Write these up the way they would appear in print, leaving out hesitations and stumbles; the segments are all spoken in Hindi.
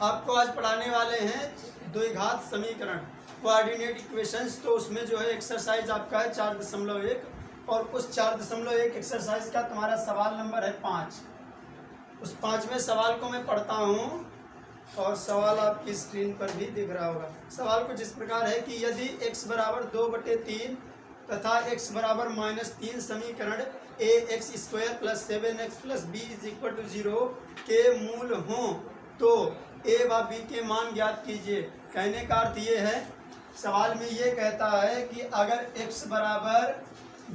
आपको आज पढ़ाने वाले हैं द्विघात समीकरण कोऑर्डिनेट इक्वेशंस। तो उसमें जो है एक्सरसाइज आपका है 4.1 और उस 4.1 एक्सरसाइज का तुम्हारा सवाल नंबर है 5। उस 5वें सवाल को मैं पढ़ता हूँ और सवाल आपकी स्क्रीन पर भी दिख रहा होगा। सवाल कुछ इस प्रकार है कि यदि x बराबर 2/3 तथा x बराबर -3 समीकरण ax² + 7x + b = 0 के मूल हों तो a व b के मान ज्ञात कीजिए। कहने का अर्थ ये है, सवाल में ये कहता है कि अगर x बराबर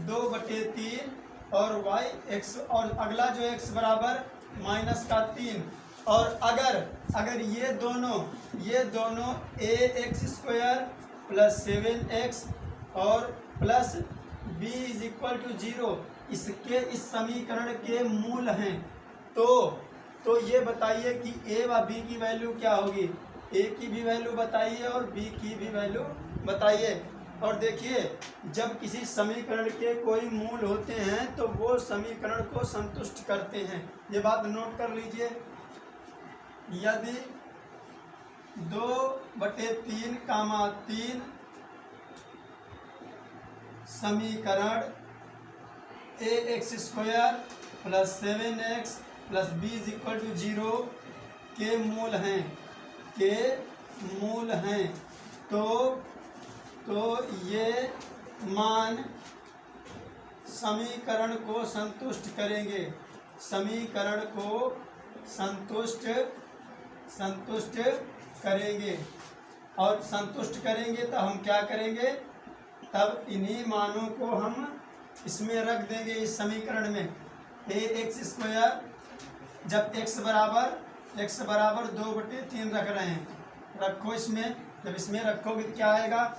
2/3 और y x और अगला जो x बराबर -3 और अगर ये दोनों ax² + 7x और प्लस b = 0 इसके इस समीकरण के मूल हैं तो ये बताइए कि a व b की वैल्यू क्या होगी। a की भी वैल्यू बताइए और b की भी वैल्यू बताइए। और देखिए, जब किसी समीकरण के कोई मूल होते हैं तो वो समीकरण को संतुष्ट करते हैं। ये बात नोट कर लीजिए। यदि 2/3, 3 समीकरण ax² + 7x + b = 0 के मूल हैं तो ये मान समीकरण को संतुष्ट करेंगे। समीकरण को संतुष्ट करेंगे और संतुष्ट करेंगे तो हम क्या करेंगे, तब इन्हीं मानों को हम इसमें रख देंगे इस समीकरण में। ax² जब x बराबर 2/3 रख रहे हैं, रखो इसमें। जब इसमें रखोगे तो क्या आएगा,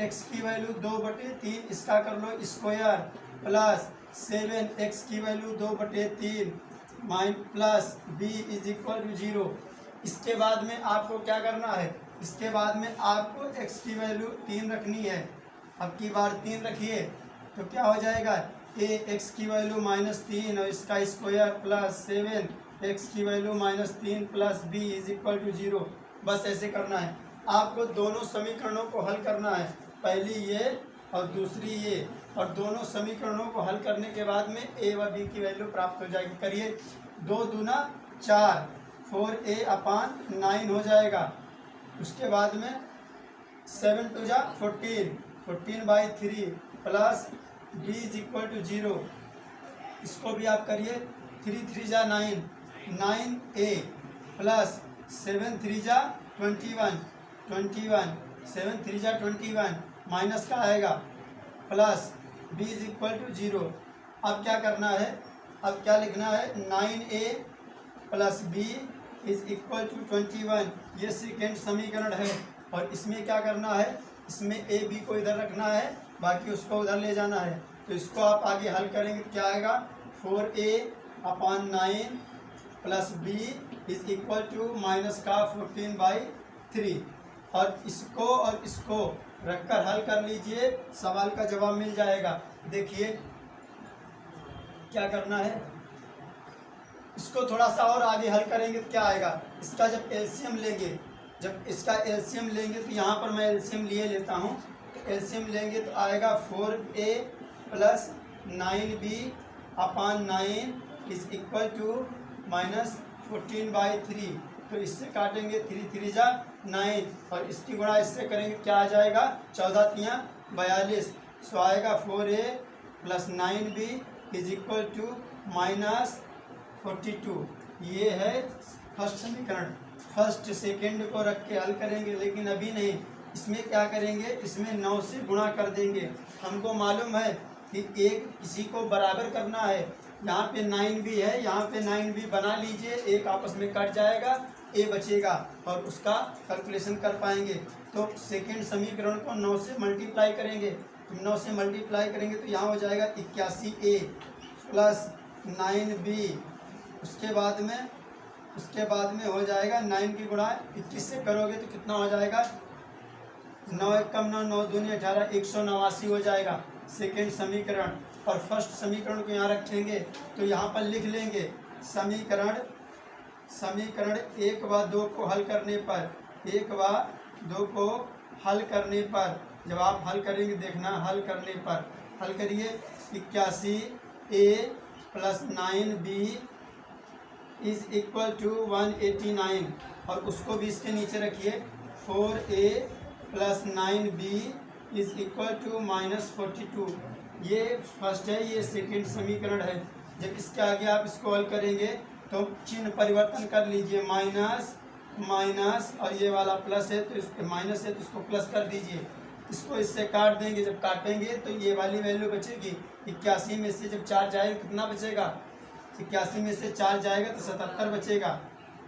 x की वैल्यू 2/3 इसका कर लो स्क्वायर प्लस 7x की वैल्यू 2/3 प्लस b = 0। इसके बाद में आपको क्या करना है, इसके बाद में आपको x की वैल्यू 3 रखनी है। अब की बार 3 रखिए तो क्या हो जाएगा, x की वैल्यू -3 और इसका स्क्वायर प्लस 7x की वैल्यू -3 प्लस b = 0। बस ऐसे करना है। आपको दोनों समीकरणों को हल करना है, पहली ये और दूसरी ये, और दोनों समीकरणों को हल करने के बाद में a व b की वैल्यू प्राप्त हो जाएगी। करिए, 2 दूना 4, 4a/9 हो जाएगा। उसके बाद में 7 × 2 = 14, 14/3 प्लस b = 0। इसको भी आप करिए, 3 × 3 = 9, 9a प्लस 7 × 3 = 21, 7 × 3 = 21 माइनस का आएगा प्लस b = 0। अब क्या करना है, अब क्या लिखना है, 9a प्लस b = 21। ये सेकेंड समीकरण है। और इसमें क्या करना है, इसमें a b को इधर रखना है, बाकी उसको उधर ले जाना है। तो इसको आप आगे हल करेंगे तो क्या आएगा, 4a/9 प्लस b = -14/3। और इसको रखकर हल कर लीजिए, सवाल का जवाब मिल जाएगा। देखिए क्या करना है, इसको थोड़ा सा और आगे हल करेंगे तो क्या आएगा, इसका जब एलसीएम लेंगे तो यहाँ पर मैं एलसीएम लिए लेता हूँ। तो एलसीएम लेंगे तो आएगा 4a + 9b/9 = -14/3। तो इससे काटेंगे, 3 × 3 = 9 और इसकी गुणा इससे करेंगे, क्या आ जाएगा, 14 × 3 = 42। सो आएगा 4a + 9b = -42। ये है फर्स्ट समीकरण। फर्स्ट सेकेंड को रख के हल करेंगे, लेकिन अभी नहीं। इसमें क्या करेंगे, इसमें 9 से गुणा कर देंगे। हमको मालूम है कि एक किसी को बराबर करना है। यहाँ पे 9b है, यहाँ पे 9b बना लीजिए, एक आपस में कट जाएगा, a बचेगा और उसका कैलकुलेशन कर पाएंगे। तो सेकेंड समीकरण को 9 से मल्टीप्लाई करेंगे। तो 9 से मल्टीप्लाई करेंगे तो यहाँ हो जाएगा 81a प्लस 9b। उसके बाद में हो जाएगा 9 की गुणा 21 से करोगे तो कितना हो जाएगा, 9 × 1 = 9, 9 दूनी 18, 189 हो जाएगा सेकेंड समीकरण। और फर्स्ट समीकरण को यहाँ रखेंगे तो यहाँ पर लिख लेंगे, समीकरण 1 व 2 को हल करने पर, 1 व 2 को हल करने पर, जब आप हल करेंगे देखना, हल करने पर, हल करिए 81A + 9B = 189 और उसको भी इसके नीचे रखिए 4A + 9B = -42। ये फर्स्ट है, ये सेकंड समीकरण है। जब इसके आगे आप इसको हल करेंगे तो चिन्ह परिवर्तन कर लीजिए, माइनस माइनस और ये वाला प्लस है तो इसके माइनस है तो इसको प्लस कर दीजिए। इसको इससे काट देंगे, जब काटेंगे तो ये वाली वैल्यू बचेगी। 81 में से जब 4 जाएगा कितना बचेगा, 81 में से 4 जाएगा तो 77 बचेगा।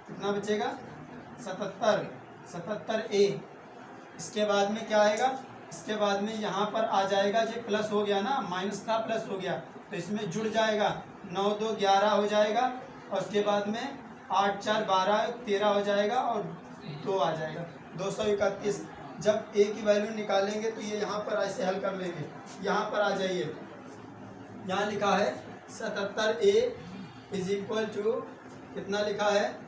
कितना बचेगा, 77, 77A। इसके बाद में क्या आएगा, इसके बाद में यहाँ पर आ जाएगा, जो प्लस हो गया ना, माइनस था प्लस हो गया तो इसमें जुड़ जाएगा, 9 2 11 हो जाएगा और उसके बाद में 8 4 12 13 हो जाएगा और 2 आ जाएगा, 231। जब ए की वैल्यू निकालेंगे तो ये यहाँ पर ऐसे हल कर लेंगे। यहाँ पर आ जाइए, यहाँ लिखा है 77A = कितना लिखा है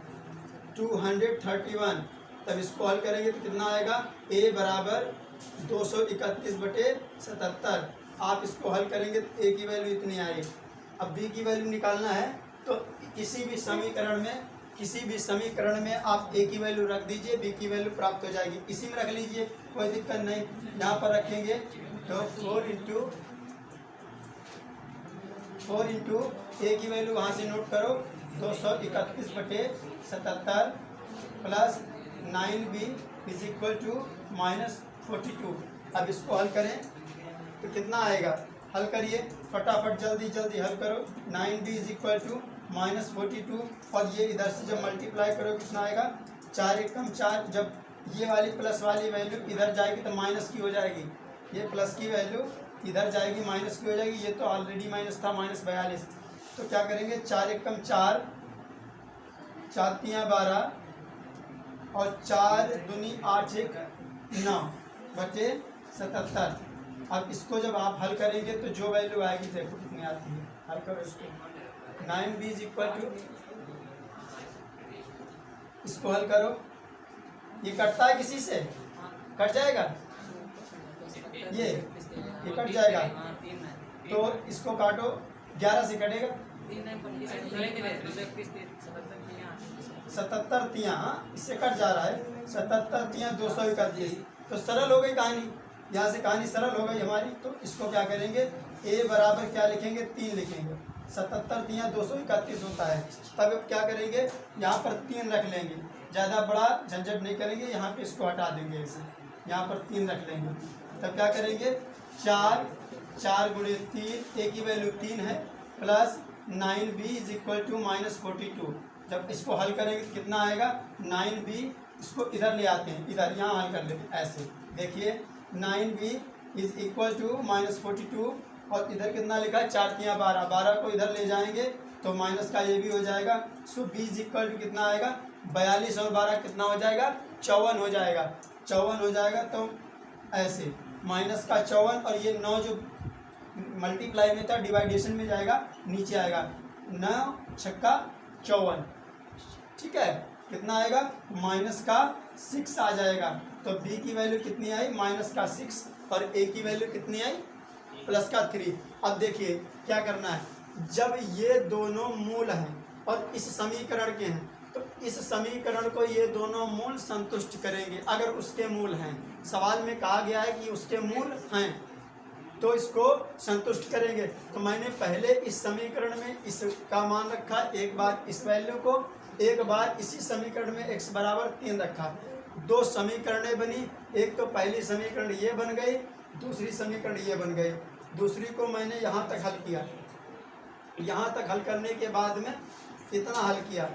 231। तब इसको हल करेंगे तो कितना आएगा, A बराबर 231/77। आप इसको हल करेंगे तो A की वैल्यू इतनी आएगी। अब B की वैल्यू निकालना है तो किसी भी समीकरण में आप A की वैल्यू रख दीजिए, B की वैल्यू प्राप्त हो जाएगी। इसी में रख लीजिए, कोई दिक्कत नहीं। यहाँ पर रखेंगे तो 4 इंटू A की वैल्यू वहाँ से नोट करो, 231/77 + 9B = -42। अब इसको हल करें तो कितना आएगा, हल करिए फटाफट, जल्दी जल्दी हल करो। 9B = -42 और ये इधर से जब मल्टीप्लाई करो कितना आएगा, 4 एकम 4। जब ये वाली प्लस वाली वैल्यू इधर जाएगी तो माइनस की हो जाएगी, ये प्लस की वैल्यू इधर जाएगी माइनस की हो जाएगी। ये तो ऑलरेडी माइनस था, -42। तो क्या करेंगे, 4 एकम 4, 4 तियाँ 12 और 4 दूनी 8 1 9 बचे 77। अब इसको जब आप हल करेंगे तो जो वैल्यू आएगी देखो कितनी आती है, हल करो इसको। 9B = इसको हल करो, ये कटता है किसी से, कट जाएगा, ये कट जाएगा तो इसको काटो, 11 से कटेगा, 77 तियाँ, इससे कट जा रहा है, 77 तियाँ 231। तो सरल हो गई कहानी, यहाँ से कहानी सरल हो गई हमारी। तो इसको क्या करेंगे, A बराबर क्या लिखेंगे, 3 लिखेंगे। 77 तियाँ 231 होता है। तब अब क्या करेंगे, यहाँ पर 3 रख लेंगे, ज़्यादा बड़ा झंझट नहीं करेंगे, यहाँ पे इसको हटा देंगे ऐसे, यहाँ पर 3 रख लेंगे। तब क्या करेंगे, 4 4 × 3, A की वैल्यू 3 है, + 9B = -42। जब इसको हल करेंगे तो कितना आएगा, 9B, इसको इधर ले आते हैं, इधर यहाँ हल कर लेते हैं ऐसे, देखिए 9B = -42 और इधर कितना लिखा है, 4 तियाँ 12, 12 को इधर ले जाएंगे तो माइनस का ये भी हो जाएगा। सो B = कितना आएगा, 42 और 12 कितना हो जाएगा, 54 हो जाएगा, 54 हो जाएगा। तो ऐसे माइनस का 54 और ये 9 जो मल्टीप्लाई में था डिवाइडेशन में जाएगा, नीचे आएगा, 9 छक्का 54, ठीक है। कितना आएगा, -6 आ जाएगा। तो B की वैल्यू कितनी आई, -6 और A की वैल्यू कितनी आई, +3। अब देखिए क्या करना है, जब ये दोनों मूल हैं और इस समीकरण के हैं तो इस समीकरण को ये दोनों मूल संतुष्ट करेंगे। अगर उसके मूल हैं, सवाल में कहा गया है कि उसके मूल हैं तो इसको संतुष्ट करेंगे। तो मैंने पहले इस समीकरण में इसका मान रखा, एक बार इस वैल्यू को, एक बार इसी समीकरण में x बराबर 3 रखा। 2 समीकरणें बनी, एक तो पहली समीकरण ये बन गई, दूसरी समीकरण ये बन गई। दूसरी को मैंने यहाँ तक हल किया, यहाँ तक हल करने के बाद में इतना हल किया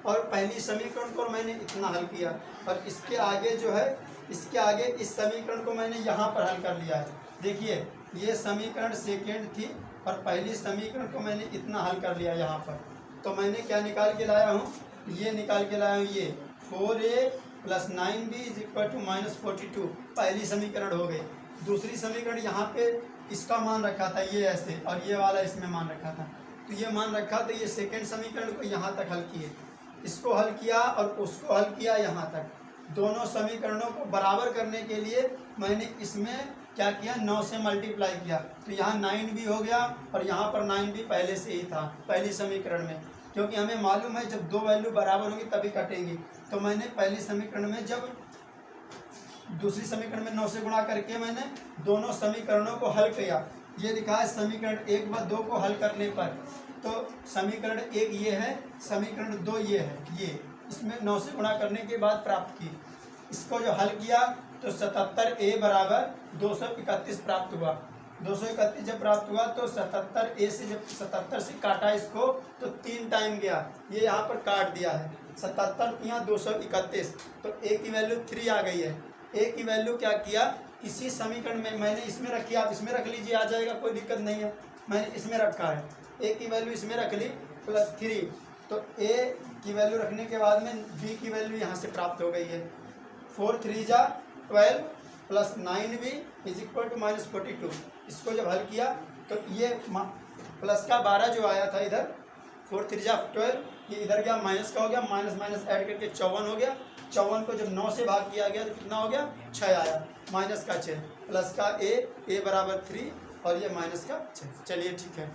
और पहली समीकरण को मैंने इतना हल किया और इसके आगे जो है, इसके आगे इस समीकरण को मैंने यहाँ पर हल कर लिया है। देखिए ये समीकरण सेकेंड थी और पहली समीकरण को मैंने इतना हल कर लिया यहाँ पर। तो मैंने क्या निकाल के लाया हूँ, ये निकाल के लाया हूँ, ये 4A + 9B = -42 पहली समीकरण हो गई। दूसरी समीकरण यहाँ पे इसका मान रखा था ये ऐसे और ये वाला इसमें मान रखा था, तो ये मान रखा, तो ये सेकेंड समीकरण को यहाँ तक हल किए। इसको हल किया और उसको हल किया यहाँ तक। दोनों समीकरणों को बराबर करने के लिए मैंने इसमें क्या किया, 9 से मल्टीप्लाई किया, तो यहाँ 9 भी हो गया और यहाँ पर 9 भी पहले से ही था पहली समीकरण में, क्योंकि हमें मालूम है जब दो वैल्यू बराबर होंगी तभी कटेंगी। तो मैंने पहली समीकरण में जब दूसरी समीकरण में 9 से गुणा करके मैंने दोनों समीकरणों को हल किया। ये लिखा है समीकरण 1 व 2 को हल करने पर, तो समीकरण 1 ये है, समीकरण 2 ये है, ये इसमें 9 से गुणा करने के बाद प्राप्त की। इसको जो हल किया तो 77A बराबर 231 प्राप्त हुआ। 231 जब प्राप्त हुआ तो 77A से जब 77 से काटा इसको तो 3 टाइम गया, ये यहाँ पर काट दिया है। 77 यहाँ 231, तो A की वैल्यू 3 आ गई है। A की वैल्यू क्या किया, इसी समीकरण में मैंने इसमें रखी, आप इसमें रख लीजिए, आ जाएगा, कोई दिक्कत नहीं है। मैंने इसमें रखा है, A की वैल्यू इसमें रख ली +3, तो A की वैल्यू रखने के बाद में B की वैल्यू यहाँ से प्राप्त हो गई है। 4 3 जा 12 + 9B = -42। इसको जब हल किया तो ये प्लस का 12 जो आया था इधर, 4 3 जा 12, ये इधर गया माइनस का हो गया, माइनस माइनस ऐड करके 54 हो गया। 54 को जब 9 से भाग किया गया तो कितना हो गया, 6 आया, माइनस का 6, प्लस का A बराबर 3 और ये माइनस का 6। चलिए ठीक है।